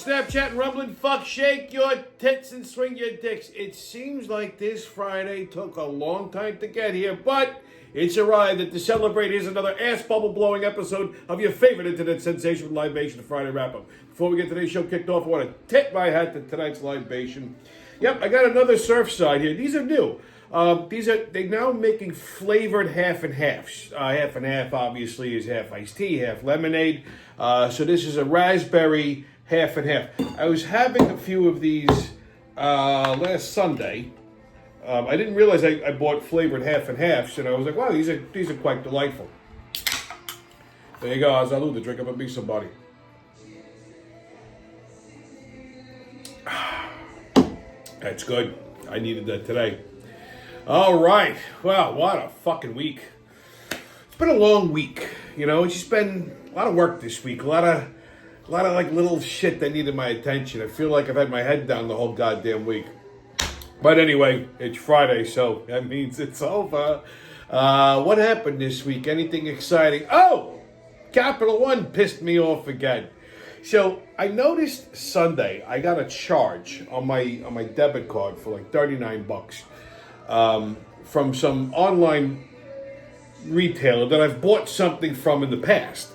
Snapchat and rumbling fuck, shake your tits and swing your dicks. It seems like this Friday took a long time to get here, but it's arrived to celebrate. Here's another ass bubble blowing episode of your favorite internet sensation with Libation Friday wrap up. Before we get today's show kicked off, I want to tip my hat to tonight's Libation. Yep, I got another Surfside here. These are new. They're now making flavored half and halves. Half and half obviously is half iced tea, half lemonade. So this is a raspberry half and half. I was having a few of these last Sunday. I didn't realize I bought flavored half and halves, and I was like, wow, these are quite delightful. There you go, Azalu, the drink of a be somebody. That's good. I needed that today. All right. Well, what a fucking week. It's been a long week. You know, it's just been a lot of work this week. A lot of like little shit that needed my attention. I feel like I've had my head down the whole goddamn week. But anyway, it's Friday, so that means it's over. What happened this week? Anything exciting? Oh! Capital One pissed me off again. So I noticed Sunday I got a charge on my debit card for like $39 from some online retailer that I've bought something from in the past.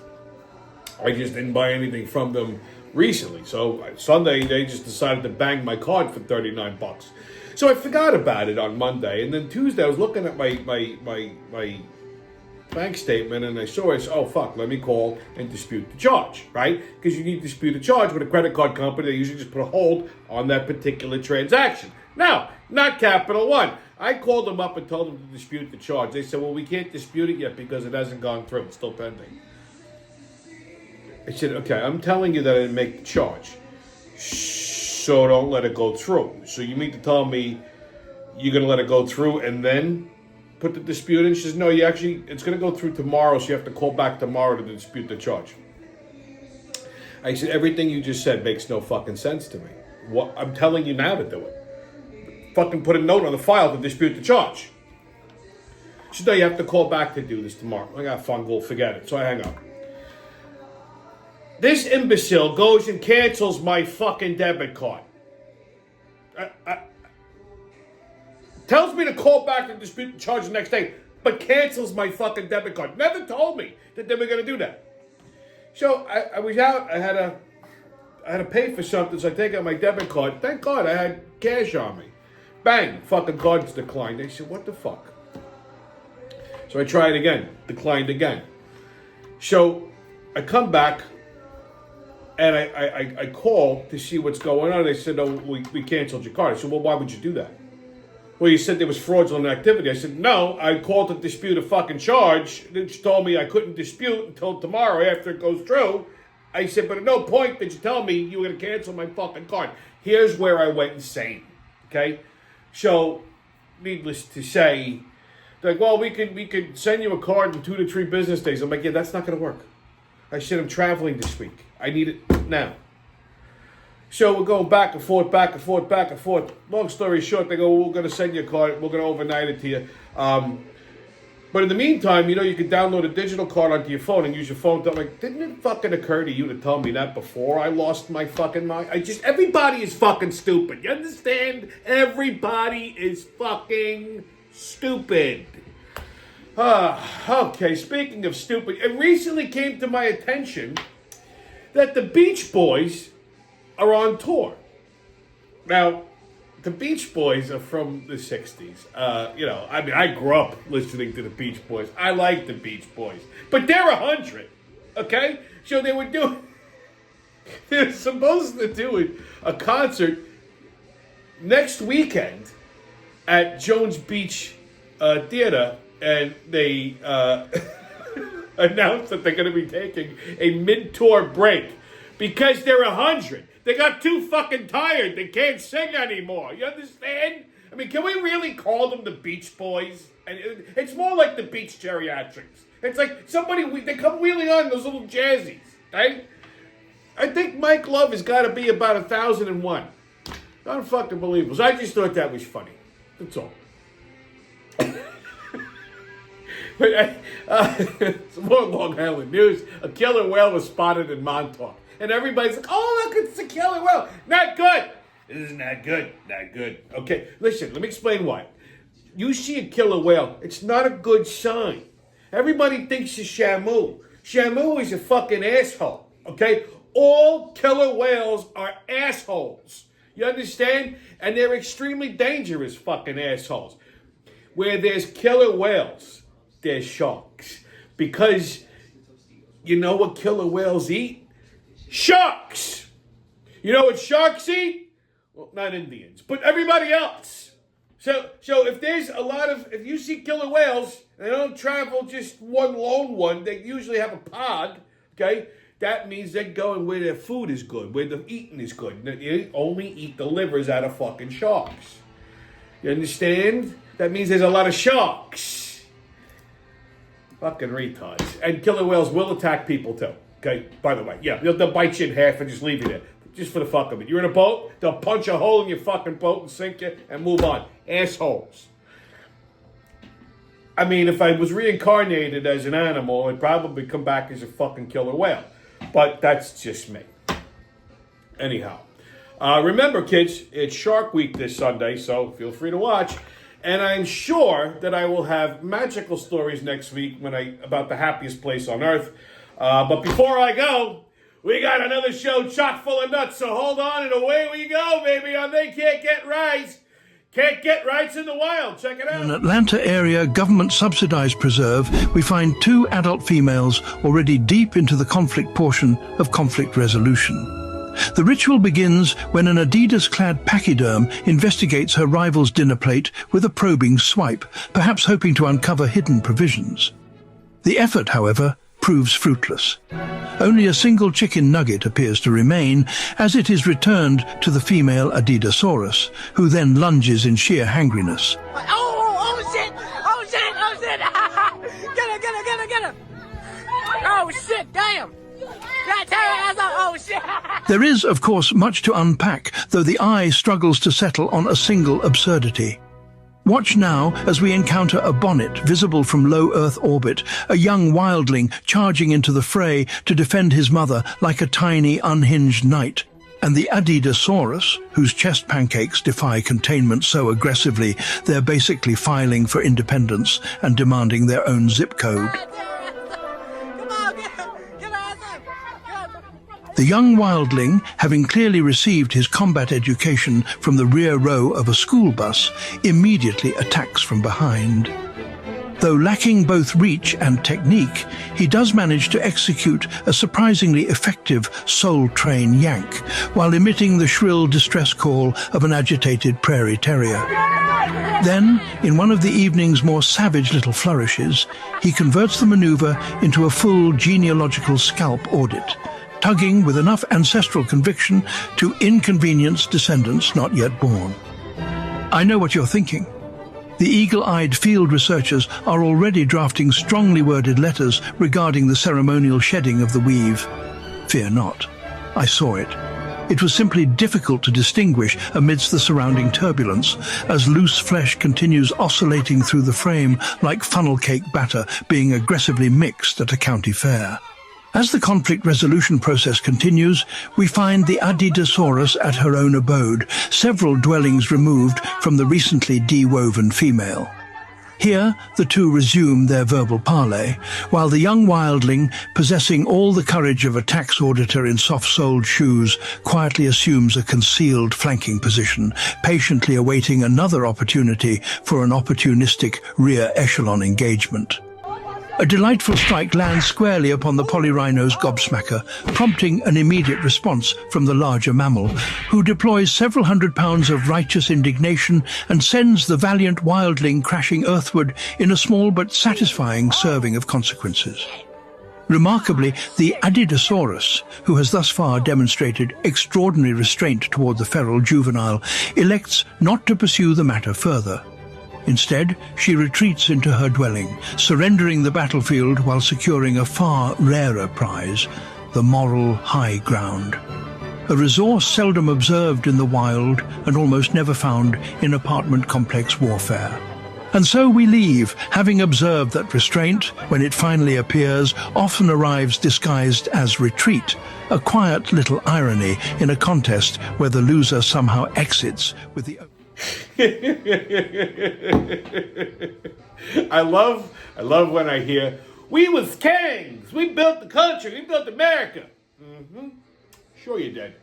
I just didn't buy anything from them recently. So Sunday they just decided to bang my card for $39. So I forgot about it on Monday, and then Tuesday I was looking at my bank statement, and I saw it. Oh fuck! Let me call and dispute the charge, right? Because you need to dispute a charge with a credit card company. They usually just put a hold on that particular transaction. Now, not Capital One. I called them up and told them to dispute the charge. They said, "Well, we can't dispute it yet because it hasn't gone through. It's still pending." I said, "Okay, I'm telling you that I didn't make the charge, so don't let it go through. So you mean to tell me you're going to let it go through and then put the dispute in?" She says, "No, it's going to go through tomorrow, so you have to call back tomorrow to dispute the charge." I said, "Everything you just said makes no fucking sense to me. What I'm telling you now to do it. Fucking put a note on the file to dispute the charge." She said, "No, you have to call back to do this tomorrow." I got fungal, forget it. So I hang up. This imbecile goes and cancels my fucking debit card. Tells me to call back and dispute the charge the next day, but cancels my fucking debit card. Never told me that they were going to do that. So I was out. I had to pay for something, so I take out my debit card. Thank God I had cash on me. Bang, fucking card's declined. They said, "What the fuck?" So I tried again. Declined again. So I come back. And I called to see what's going on. They said, "Oh, we canceled your card." I said, "Well, why would you do that?" "Well, you said there was fraudulent activity." I said, "No, I called to dispute a fucking charge. Then she told me I couldn't dispute until tomorrow after it goes through." I said, "But at no point did you tell me you were going to cancel my fucking card." Here's where I went insane, okay? So, needless to say, they're like, "Well, we could send you a card in 2 to 3 business days." I'm like, "Yeah, that's not going to work." I said, "I'm traveling this week. I need it now." So we're going back and forth, back and forth, back and forth. Long story short, they go, "We're going to send you a card. We're going to overnight it to you. But in the meantime, you can download a digital card onto your phone and use your phone." I'm like, didn't it fucking occur to you to tell me that before I lost my fucking mind? Everybody is fucking stupid. You understand? Everybody is fucking stupid. Okay, speaking of stupid, it recently came to my attention that the Beach Boys are on tour. Now, the Beach Boys are from the 60s. I grew up listening to the Beach Boys. I like the Beach Boys. But they're 100, okay? So they're supposed to do a concert next weekend at Jones Beach Theater. And they announced that they're going to be taking a mid-tour break because they're 100. They got too fucking tired. They can't sing anymore. You understand? I mean, can we really call them the Beach Boys? And it's more like the Beach Geriatrics. It's like they come wheeling on those little jazzies, right? I think Mike Love has got to be about 1,001. Unfucking believable. So I just thought that was funny. That's all. But some more Long Island news. A killer whale was spotted in Montauk. and everybody's like, oh, look, it's a killer whale. Not good. This is not good. Not good. Okay, listen, let me explain why. You see a killer whale, it's not a good sign. Everybody thinks it's Shamu. Shamu is a fucking asshole, okay? All killer whales are assholes. You understand? And they're extremely dangerous fucking assholes. Where there's killer whales, there's sharks. Because you know what killer whales eat? Sharks! You know what sharks eat? Well, not Indians, but everybody else. So if there's if you see killer whales, they don't travel just one lone one, they usually have a pod, okay? That means they're going where their food is good, where the eating is good. They only eat the livers out of fucking sharks. You understand? That means there's a lot of sharks. Fucking retards. And killer whales will attack people too. Okay? By the way, yeah, they'll bite you in half and just leave you there. Just for the fuck of it. You're in a boat, they'll punch a hole in your fucking boat and sink you and move on. Assholes. I mean, if I was reincarnated as an animal, I'd probably come back as a fucking killer whale. But that's just me. Anyhow. Remember, kids, it's Shark Week this Sunday, so feel free to watch. And I'm sure that I will have magical stories next week about the happiest place on earth. But before I go, we got another show chock full of nuts, so hold on and away we go, baby, on They Can't Get Rights. Can't get rights in the wild. Check it out. In an Atlanta area government-subsidized preserve, we find 2 adult females already deep into the conflict portion of conflict resolution. The ritual begins when an Adidas-clad pachyderm investigates her rival's dinner plate with a probing swipe, perhaps hoping to uncover hidden provisions. The effort, however, proves fruitless. Only a single chicken nugget appears to remain, as it is returned to the female Adidasaurus, who then lunges in sheer hangriness. Oh shit! Oh shit! Oh shit! Get her! Oh shit! Damn! Oh shit! There is, of course, much to unpack, though the eye struggles to settle on a single absurdity. Watch now as we encounter a bonnet visible from low Earth orbit, a young wildling charging into the fray to defend his mother like a tiny, unhinged knight. And the Adidasaurus, whose chest pancakes defy containment so aggressively they're basically filing for independence and demanding their own zip code. The young wildling, having clearly received his combat education from the rear row of a school bus, immediately attacks from behind. Though lacking both reach and technique, he does manage to execute a surprisingly effective soul train yank, while emitting the shrill distress call of an agitated prairie terrier. Then, in one of the evening's more savage little flourishes, he converts the maneuver into a full genealogical scalp audit, tugging with enough ancestral conviction to inconvenience descendants not yet born. I know what you're thinking. The eagle-eyed field researchers are already drafting strongly worded letters regarding the ceremonial shedding of the weave. Fear not. I saw it. It was simply difficult to distinguish amidst the surrounding turbulence, as loose flesh continues oscillating through the frame like funnel cake batter being aggressively mixed at a county fair. As the conflict resolution process continues, we find the Adidasaurus at her own abode, several dwellings removed from the recently de-woven female. Here, the two resume their verbal parley, while the young wildling, possessing all the courage of a tax auditor in soft-soled shoes, quietly assumes a concealed flanking position, patiently awaiting another opportunity for an opportunistic rear echelon engagement. A delightful strike lands squarely upon the polyrhino's gobsmacker, prompting an immediate response from the larger mammal, who deploys several hundred pounds of righteous indignation and sends the valiant wildling crashing earthward in a small but satisfying serving of consequences. Remarkably, the Adidasaurus, who has thus far demonstrated extraordinary restraint toward the feral juvenile, elects not to pursue the matter further. Instead, she retreats into her dwelling, surrendering the battlefield while securing a far rarer prize, the moral high ground. A resource seldom observed in the wild and almost never found in apartment complex warfare. And so we leave, having observed that restraint, when it finally appears, often arrives disguised as retreat, a quiet little irony in a contest where the loser somehow exits with the... I love when I hear, we was kings, we built the country, we built America. Sure you did.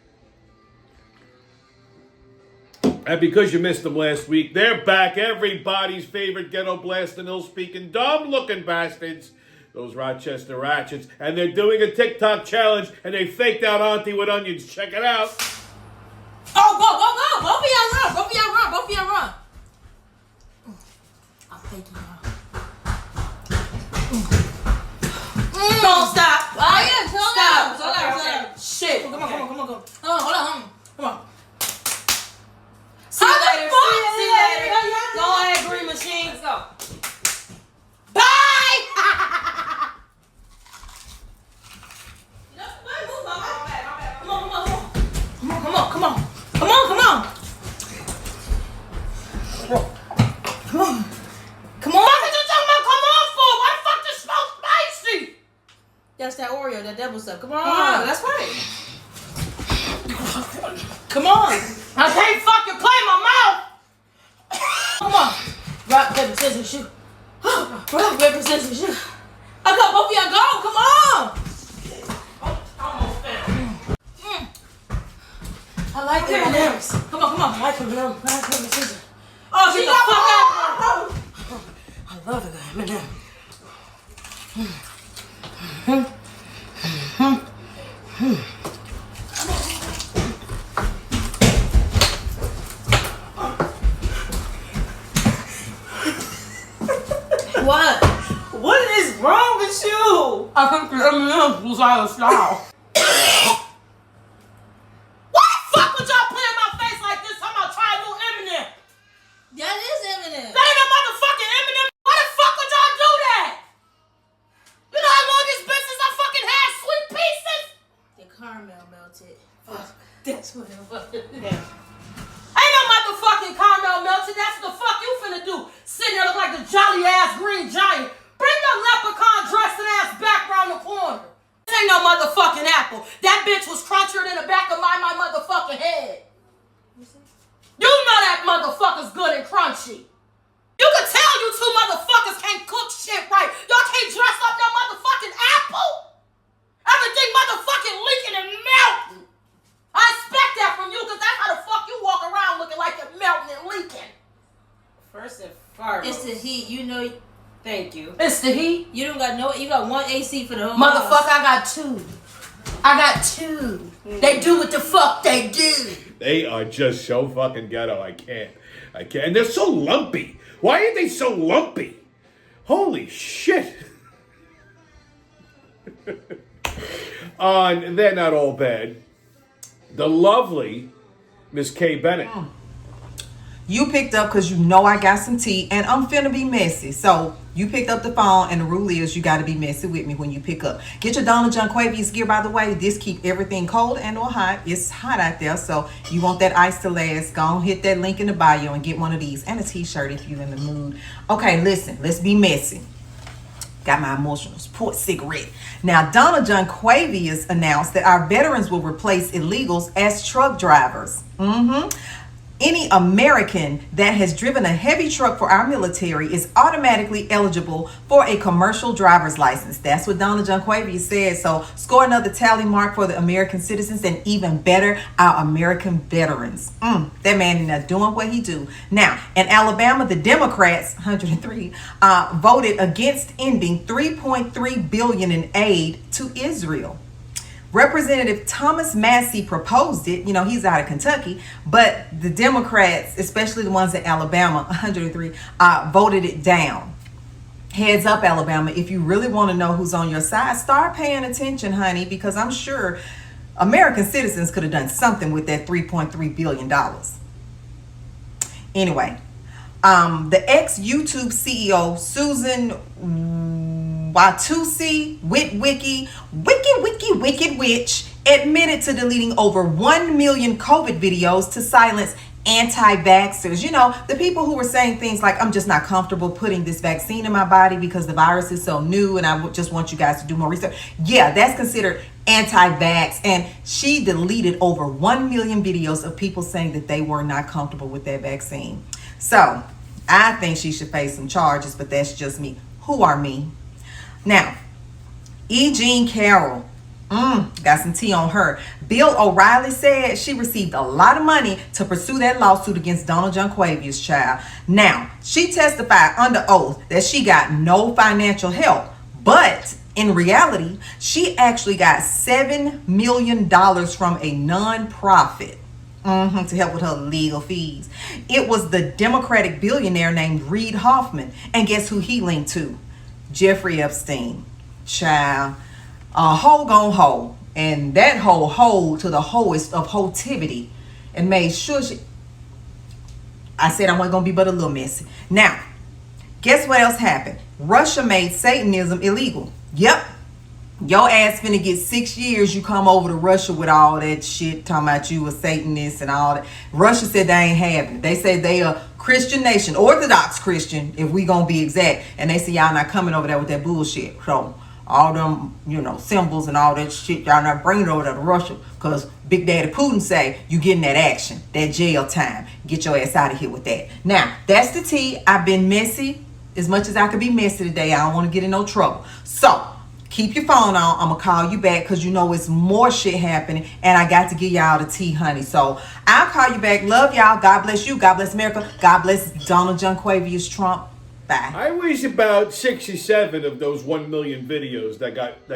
And because you missed them last week, they're back. Everybody's favorite ghetto blasting, ill-speaking, dumb-looking bastards. Those Rochester Ratchets. And they're doing a TikTok challenge, and they faked out Auntie with onions. Check it out. Oh, go. Both of y'all run. Both of y'all run. I'm faking y'all. Don't stop. Oh, yeah, stop. Shit. Come on. Hold on. Come on. See you later. Go ahead, Green Machine. Let's go. Bye! Come on. What did you talking about come on for? Why the fuck this smoke spicy? That's that Oreo, that devil stuff. Come on. That's right. Come on. I can't fucking play my mouth. Come on. Rock, paper, scissors, shoot. Rock, paper, scissors, shoot. I got both of y'all go. Come on. Almost there. I like them M&M's. Come on. I like them. Rock, paper, scissors. Oh, she got fuck out. I love it, M&M. What? What is wrong with you? I think the M&M's was out of style. Why the fuck would y'all play in my face like this? I'm gonna try a new M&M. That is M&M. That ain't a motherfucking M&M. Why the fuck would y'all do that? You know how long this business I fucking had sweet pieces? The caramel melted. Fuck. That's what it was. Ain't no motherfucking caramel melted. That's what the fuck you finna do. Sitting there look like a jolly ass green giant. Bring your leprechaun dressing ass back round the corner. This ain't no motherfucking apple. That bitch was crunchier than the back of my motherfucking head. You know that motherfucker's good and crunchy. You can tell you two motherfuckers can't cook shit right. Y'all can't dress up no motherfucking apple. Everything motherfucking leaking and melting. I expect that from you because that's how the fuck you walk around looking like you're melting and leaking. First and foremost. It's the heat, you know. Thank you. It's the heat. You don't got no. You got one AC for the whole motherfucker. House. I got two. They do what the fuck they do. They are just so fucking ghetto. I can't. And they're so lumpy. Why are they so lumpy? Holy shit. And they're not all bad. The lovely Miss Kay Bennett. You picked up because you know I got some tea and I'm finna be messy. So you picked up the phone and the rule is you got to be messy with me when you pick up. Get your Donald John Quavious gear, by the way. This keep everything cold and or hot. It's hot out there, so you want that ice to last. Go on, hit that link in the bio and get one of these and a t-shirt if you're in the mood. Okay, listen, let's be messy. Got my emotional support cigarette. Now, Donald John Quavious announced that our veterans will replace illegals as truck drivers. Any American that has driven a heavy truck for our military is automatically eligible for a commercial driver's license. That's what Donald John Quavious said. So score another tally mark for the American citizens and even better, our American veterans. That man is not doing what he do. Now, in Alabama, the Democrats, 103, voted against ending $3.3 billion in aid to Israel. Representative Thomas Massey proposed it. You know, he's out of Kentucky, but the Democrats, especially the ones in Alabama, 103, voted it down. Heads up, Alabama, if you really want to know who's on your side, start paying attention, honey, because I'm sure American citizens could have done something with that $3.3 billion. Anyway, the ex-YouTube CEO, Susan Watusi Witwicky, Wicked Witch, admitted to deleting over 1 million COVID videos to silence anti-vaxxers, the people who were saying things like, I'm just not comfortable putting this vaccine in my body because the virus is so new and I just want you guys to do more research. Yeah, that's considered anti-vax. And she deleted over 1 million videos of people saying that they were not comfortable with that vaccine. So I think she should face some charges, but that's just me. Who are me? Now, E. Jean Carroll. Got some tea on her. Bill O'Reilly said she received a lot of money to pursue that lawsuit against Donald Junquavia's child. Now, she testified under oath that she got no financial help, but in reality, she actually got $7 million from a non-profit to help with her legal fees. It was the Democratic billionaire named Reid Hoffman. And guess who he linked to? Jeffrey Epstein. Child. A hoe gone hoe, and that hoe hold to the hoest of hotivity, and made sure I said I wasn't gonna be but a little messy. Now, guess what else happened? Russia made Satanism illegal. Yep, your ass finna get 6 years. You come over to Russia with all that shit talking about you a Satanist and all that. Russia said they ain't having it. They said they a Christian nation, Orthodox Christian, if we gonna be exact, and they say y'all not coming over there with that bullshit. So all them, symbols and all that shit, y'all not bringing it over to Russia, because Big Daddy Putin say you getting that action, that jail time. Get your ass out of here with that. Now, that's the tea. I've been messy as much as I could be messy today. I don't want to get in no trouble. So, keep your phone on. I'm going to call you back because it's more shit happening, and I got to give y'all the tea, honey. So, I'll call you back. Love y'all. God bless you. God bless America. God bless Donald Junquavia's Trump. Bye. I was about 6 or 7 of those 1 million videos that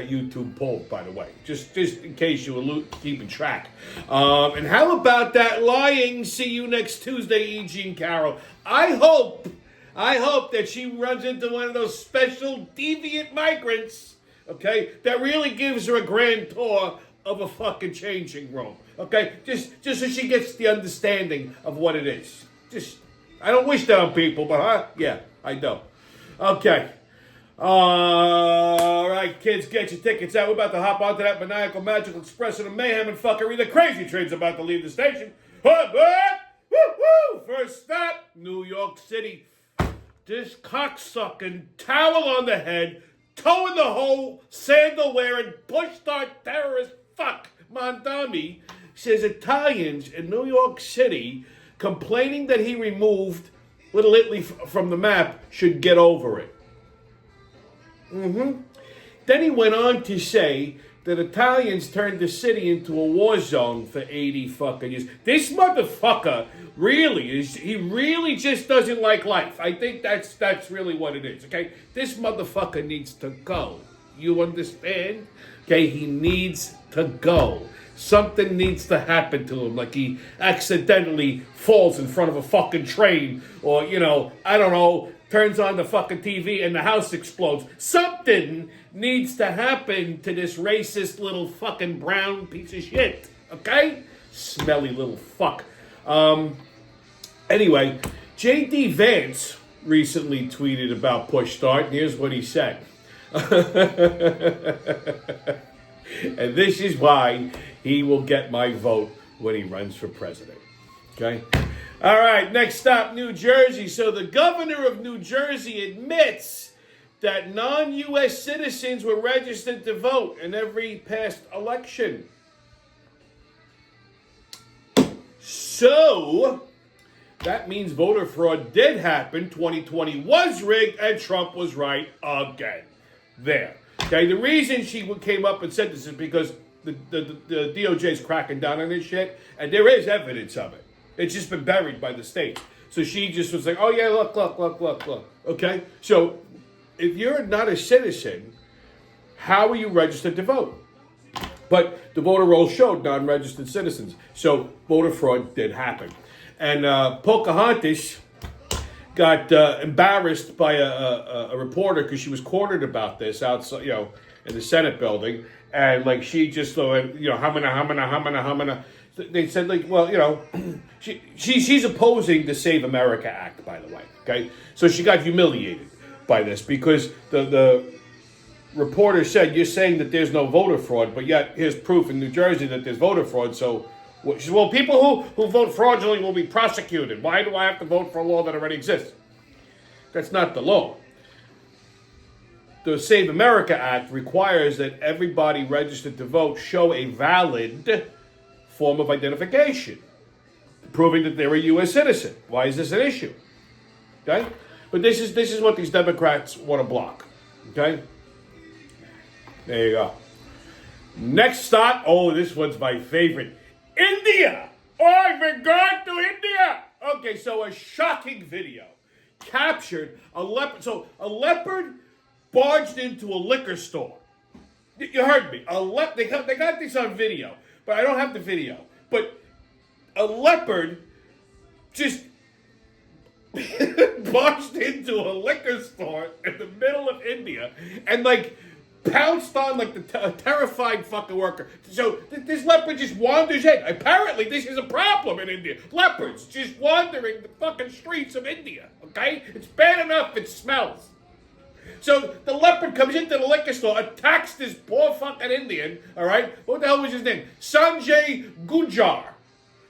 YouTube pulled, by the way. Just in case you were keeping track. And how about that lying? See you next Tuesday, E. Jean Carroll. I hope that she runs into one of those special deviant migrants, okay, that really gives her a grand tour of a fucking changing room. Okay? Just so she gets the understanding of what it is. I don't wish that on people, but yeah, I know. Okay. All right, kids, get your tickets out. We're about to hop onto that maniacal, magical express of the mayhem and fuckery. The crazy train's about to leave the station. Woo-woo! First stop, New York City. This cocksucking towel on the head, toe in the hole, sandal wearing, push start terrorist fuck Mondami says Italians in New York City complaining that he removed Little Italy from the map should get over it. Then he went on to say that Italians turned the city into a war zone for 80 fucking years. This motherfucker he really just doesn't like life. I think that's really what it is, okay? This motherfucker needs to go. You understand? Okay, he needs to go. Something needs to happen to him, like he accidentally falls in front of a fucking train, or, I don't know, turns on the fucking TV and the house explodes. Something needs to happen to this racist little fucking brown piece of shit, okay? Smelly little fuck. Anyway, J.D. Vance recently tweeted about Push Start, and here's what he said. And this is why he will get my vote when he runs for president. Okay? All right, next stop, New Jersey. So the governor of New Jersey admits that non-U.S. citizens were registered to vote in every past election. So that means voter fraud did happen. 2020 was rigged, and Trump was right again. There. Okay, the reason she came up and said this is because the DOJ is cracking down on this shit, and there is evidence of it. It's just been buried by the state. So she just was like, oh yeah, look. Okay? So if you're not a citizen, how are you registered to vote? But the voter roll showed non-registered citizens. So voter fraud did happen. And Pocahontas got embarrassed by a reporter because she was cornered about this outside, in the Senate building, and she just, hamana. They said, she's opposing the Save America Act, by the way. Okay, so she got humiliated by this because the reporter said, "You're saying that there's no voter fraud, but yet here's proof in New Jersey that there's voter fraud. So She says, well, people who vote fraudulently will be prosecuted. Why do I have to vote for a law that already exists? That's not the law. The Save America Act requires that everybody registered to vote show a valid form of identification, proving that they're a U.S. citizen. Why is this an issue? Okay? But this is what these Democrats want to block. Okay? There you go. Next stop. Oh, this one's my favorite. India. Oh, we're going to India. Okay, so a shocking video captured a leopard. So a leopard barged into a liquor store. You heard me. They got this on video, but I don't have the video. But a leopard just barged into a liquor store in the middle of India and pounced on the terrified fucking worker. So this leopard just wanders in. Apparently this is a problem in India. Leopards just wandering the fucking streets of India. Okay? It's bad enough it smells. So the leopard comes into the liquor store, attacks this poor fucking Indian, all right? What the hell was his name? Sanjay Gujar.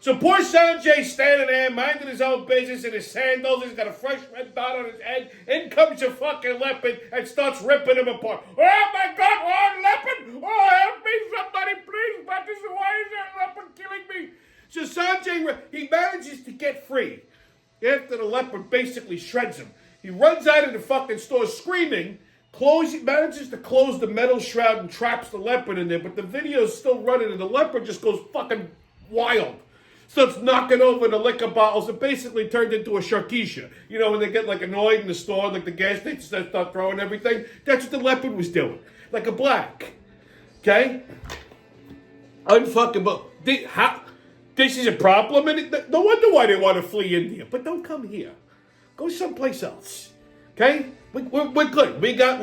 So poor Sanjay standing there, minding his own business in his sandals. He's got a fresh red dot on his head. In comes a fucking leopard and starts ripping him apart. Oh my God, oh leopard! Oh, help me, somebody, please! Why is that leopard killing me? So Sanjay, he manages to get free after the leopard basically shreds him. He runs out of the fucking store screaming, manages to close the metal shroud and traps the leopard in there, but the video's still running and the leopard just goes fucking wild. Starts knocking over the liquor bottles. It basically turned into a sharkisha. You know, when they get annoyed in the store, the gas stations start throwing everything. That's what the leopard was doing. Like a black. Okay? Unfucking. This is a problem, and no wonder why they want to flee India. But don't come here. Go someplace else. Okay? We're good. We got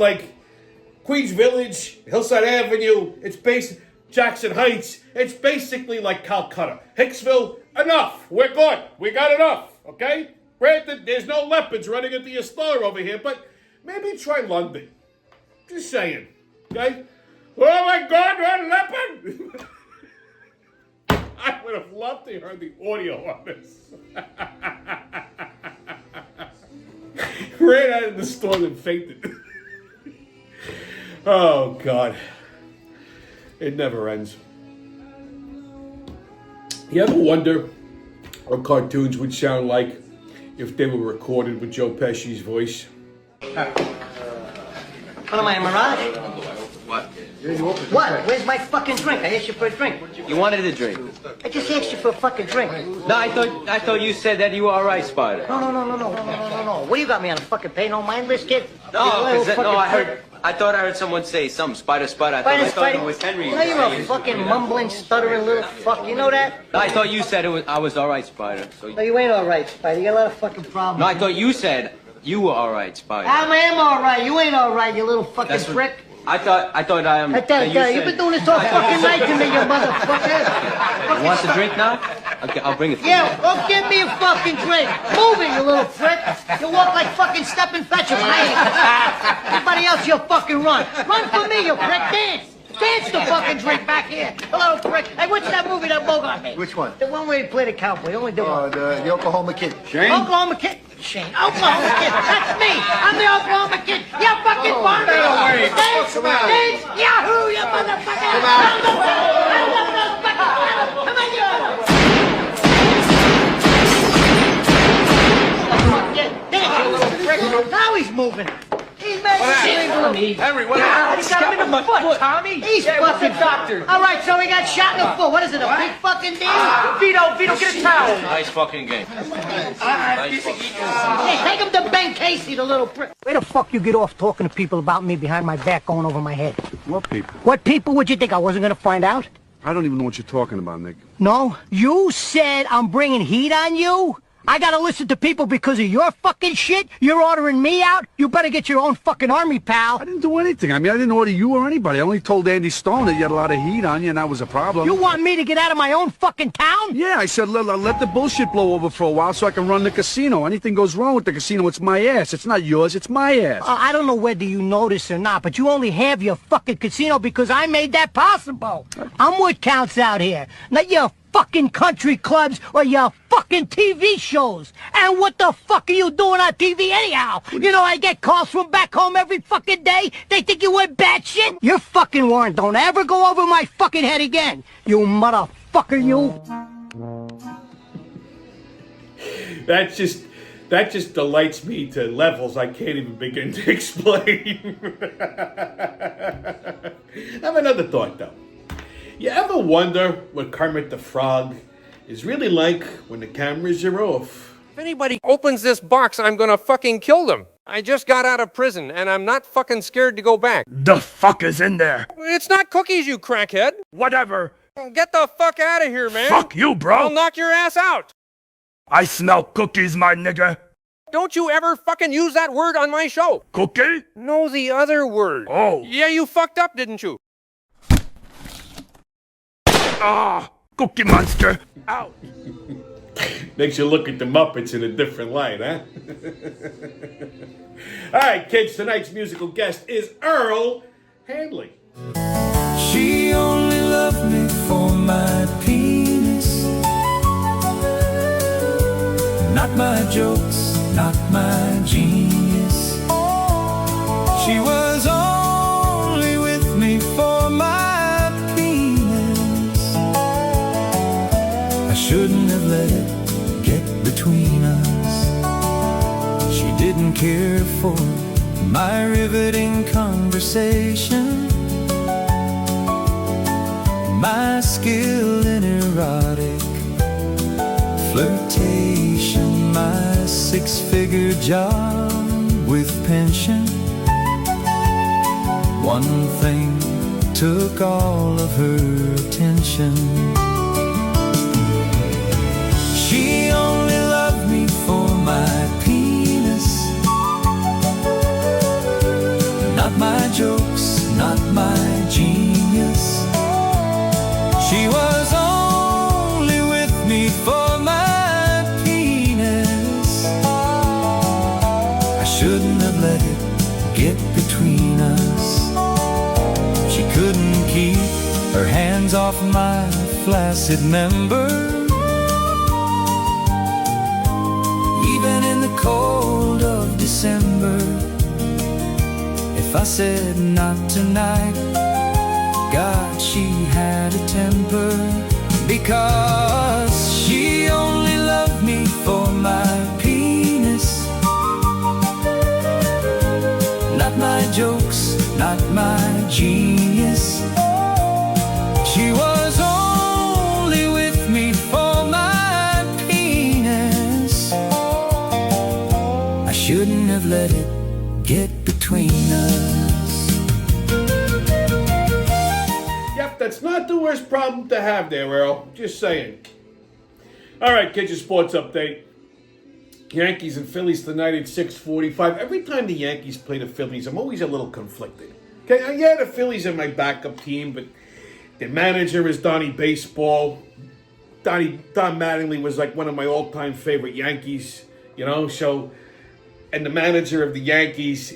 Queens Village, Hillside Avenue. It's based Jackson Heights. It's basically like Calcutta. Hicksville, enough. We're good. We got enough. Okay? Granted, there's no leopards running into your store over here, but maybe try London. Just saying. Okay? Oh my God, one leopard! I would have loved to hear the audio on this. Ran out of the store and fainted. Oh, God. It never ends. You ever wonder what cartoons would sound like if they were recorded with Joe Pesci's voice? What am I, a mirage? What? What? Where's my fucking drink? I asked you for a drink. You wanted a drink? I just asked you for a fucking drink. No, I thought you said that you were all right, Spider. No. What do you got me on a fucking pay no mind list, kid? I thought I heard someone say something, Spider. I thought it was Henry. No, you're a fucking mumbling, stuttering little fuck. You know that? No, I thought you said I was all right, Spider. So No, you ain't all right, Spider. You got a lot of fucking problems. No, I thought you said you were all right, Spider. I am all right. You ain't all right, you little fucking prick. I thought I am. You've been doing this all fucking night to me, you motherfucker. You want the drink now? Okay, I'll bring it for you. Yeah, well, give me a fucking drink. Move it, you little prick. You walk like fucking Step and Fetch him. Everybody else, you fucking run. Run for me, you prick. Dance. Dance the fucking drink back here. A little prick. Hey, what's that movie that Bogart made? Which one? The one where he played a cowboy. Only the one. The Oklahoma Kid. Shane? Oklahoma Kid. Shane. Oklahoma Kid. That's me. I'm the Oklahoma Kid. You fucking farmer. Dance. Dance. Yahoo, you motherfucker. Come on. Come on, you. Now he's moving. He's making Henry, what happened? He got him in the foot, Tommy? He's fucking doctor. All right, so he got shot in the foot. What is it, a big fucking deal? Vito, get a towel. Nice fucking game. Hey, take him to Ben Casey, the little prick. Where the fuck you get off talking to people about me behind my back going over my head? What people? What people would you think I wasn't gonna find out? I don't even know what you're talking about, Nick. No? You said I'm bringing heat on you? I gotta listen to people because of your fucking shit? You're ordering me out? You better get your own fucking army, pal. I didn't do anything. I mean, I didn't order you or anybody. I only told Andy Stone that you had a lot of heat on you, and that was a problem. You want me to get out of my own fucking town? Yeah, I said let the bullshit blow over for a while so I can run the casino. Anything goes wrong with the casino, it's my ass. It's not yours, it's my ass. I don't know whether you know this or not, but you only have your fucking casino because I made that possible. I'm what counts out here, not your fucking country clubs or your fucking TV shows. And what the fuck are you doing on TV anyhow? You know I get calls from back home every fucking day. They think you went batshit. Your fucking warrant don't ever go over my fucking head again. You motherfucker, you. That just delights me to levels I can't even begin to explain. I have another thought though. You ever wonder what Kermit the Frog is really like when the cameras are off? If anybody opens this box, I'm gonna fucking kill them. I just got out of prison, and I'm not fucking scared to go back. The fuck is in there? It's not cookies, you crackhead. Whatever. Get the fuck out of here, man. Fuck you, bro. I'll knock your ass out. I smell cookies, my nigga. Don't you ever fucking use that word on my show. Cookie? No, the other word. Oh. Yeah, you fucked up, didn't you? Ah, Cookie Monster. Ow. Makes you look at the Muppets in a different light, huh? All right, kids, tonight's musical guest is Earl Hanley. She only loved me for my penis, not my jokes, not my genius. She was only with me for my penis. I shouldn't have let it get between us. She didn't care for my riveting conversation, my skill in erotic flirtation, my six-figure job with pension. One thing took all of her attention. She only loved me for my penis, not my jokes, not my genius. She was only with me for my penis. I shouldn't have let it get between us. She couldn't keep her hands off my flaccid member, even in the cold of December. If I said not tonight, God, she had a temper, because she only loved me for my penis, not my jokes, not my genius. She was only with me for my penis. I shouldn't have let it get between us. That's not the worst problem to have there, Earl. Just saying. All right, kids, your sports update. Yankees and Phillies tonight at 6:45. Every time the Yankees play the Phillies, I'm always a little conflicted. Okay, yeah, the Phillies are my backup team, but the manager is Donnie Baseball. Don Mattingly was like one of my all-time favorite Yankees, you know, so, and the manager of the Yankees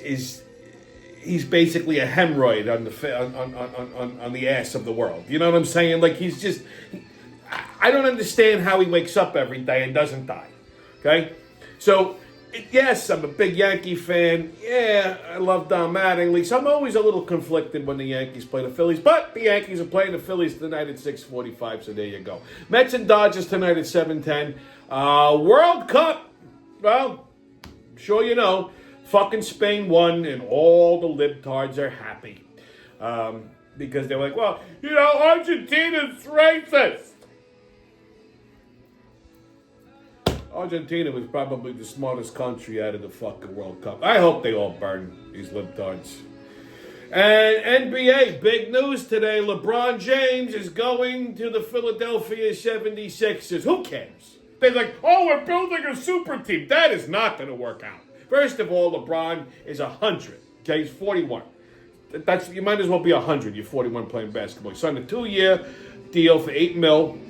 he's basically a hemorrhoid on the ass of the world. You know what I'm saying? Like, he's just, I don't understand how he wakes up every day and doesn't die. Okay? So, yes, I'm a big Yankee fan. Yeah, I love Don Mattingly. So I'm always a little conflicted when the Yankees play the Phillies. But the Yankees are playing the Phillies tonight at 6:45, so there you go. Mets and Dodgers tonight at 7:10. World Cup, well, sure you know, fucking Spain won, and all the libtards are happy. Because they're like, well, you know, Argentina's racist. Argentina was probably the smartest country out of the fucking World Cup. I hope they all burn, these libtards. And NBA, big news today. LeBron James is going to the Philadelphia 76ers. Who cares? They're like, oh, we're building a super team. That is not going to work out. First of all, LeBron is 100. Okay, he's 41. You might as well be 100. You're 41 playing basketball. He signed a 2-year deal for $8 million.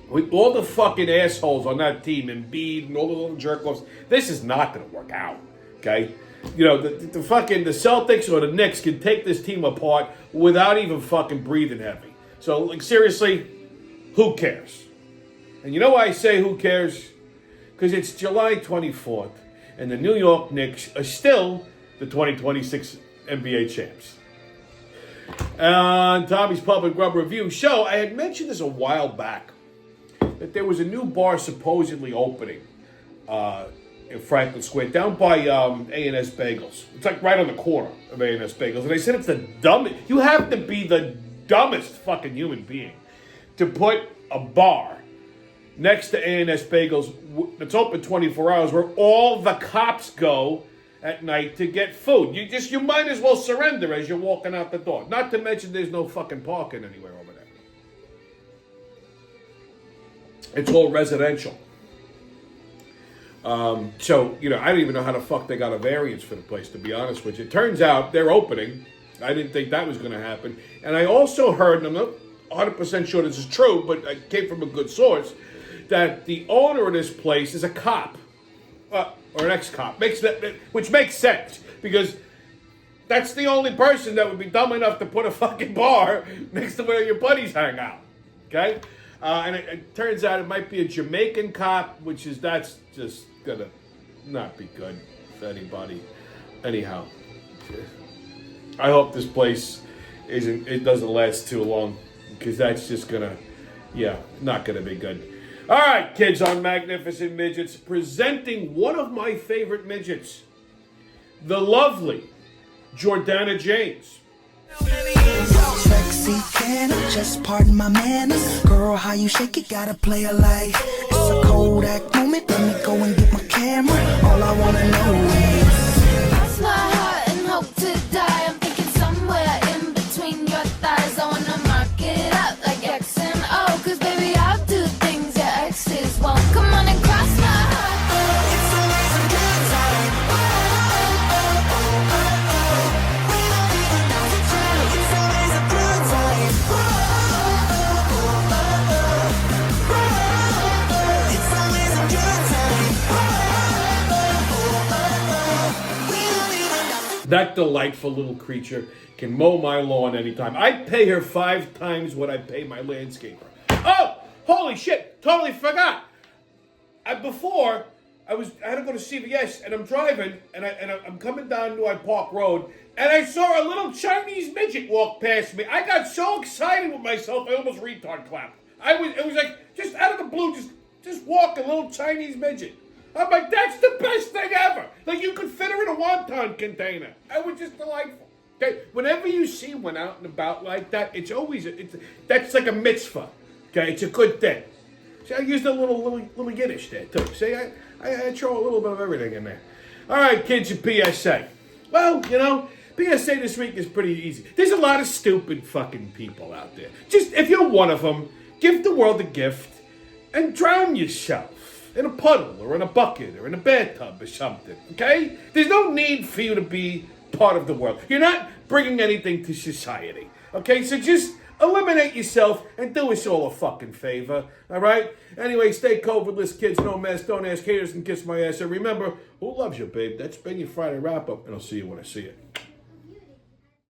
With all the fucking assholes on that team, Embiid and all the little jerk-offs, this is not going to work out, okay? You know, the Celtics or the Knicks can take this team apart without even fucking breathing heavy. So, like, seriously, who cares? And you know why I say who cares? Because it's July 24th, and the New York Knicks are still the 2026 NBA champs. On Tommy's Public Rub Review show, I had mentioned this a while back, that there was a new bar supposedly opening in Franklin Square, down by A&S Bagels. It's like right on the corner of A&S Bagels. And I said it's the dumbest. You have to be the dumbest fucking human being to put a bar next to A&S Bagels that's open 24 hours where all the cops go at night to get food. You might as well surrender as you're walking out the door. Not to mention there's no fucking parking anywhere over there. It's all residential. So, I don't even know how the fuck they got a variance for the place, to be honest with you. It turns out they're opening. I didn't think that was going to happen. And I also heard, and I'm not 100% sure this is true, but it came from a good source, that the owner of this place is a cop. Or an ex-cop. Which makes sense. Because that's the only person that would be dumb enough to put a fucking bar next to where your buddies hang out. Okay? And it turns out it might be a Jamaican cop, that's just gonna not be good for anybody. Anyhow, I hope this place doesn't last too long, because that's just not gonna be good. All right, kids on Magnificent Midgets, presenting one of my favorite midgets, the lovely Jordana James. Sexy, can I just pardon my manners? Girl, how you shake it, gotta play it like it's a Kodak moment. Let me go and get my camera. All I wanna know is cross my heart and hope to die. I'm thinking somewhere in between your thighs. I wanna mark it up like X and O, 'cause baby, I'll do things your exes won't. Come on and cross my heart. It's always a good time. We don't even know the time. It's always a good time. It's always a good time. We don't even know. That delightful little creature can mow my lawn anytime. I'd pay her 5 times what I pay my landscaper. Oh, holy shit! Totally forgot. Before I had to go to CVS, and I'm driving, and I'm coming down Newark Park Road, and I saw a little Chinese midget walk past me. I got so excited with myself, I almost retard clapped. It was like just out of the blue, just walk a little Chinese midget. I'm like, that's the best thing ever. Like, you could fit her in a wonton container. That was just delightful. Okay, whenever you see one out and about like that, that's like a mitzvah. Okay, it's a good thing. See, I used a little Yiddish there too. See, I throw a little bit of everything in there. All right, kids, your PSA. Well, PSA this week is pretty easy. There's a lot of stupid fucking people out there. Just, if you're one of them, give the world a gift and drown yourself in a puddle or in a bucket or in a bathtub or something, okay? There's no need for you to be part of the world. You're not bringing anything to society, okay? So just eliminate yourself and do us all a fucking favor, all right? Anyway, stay COVIDless, kids. No mess. Don't ask haters and kiss my ass. And remember, who loves you, babe? That's been your Friday wrap-up, and I'll see you when I see you.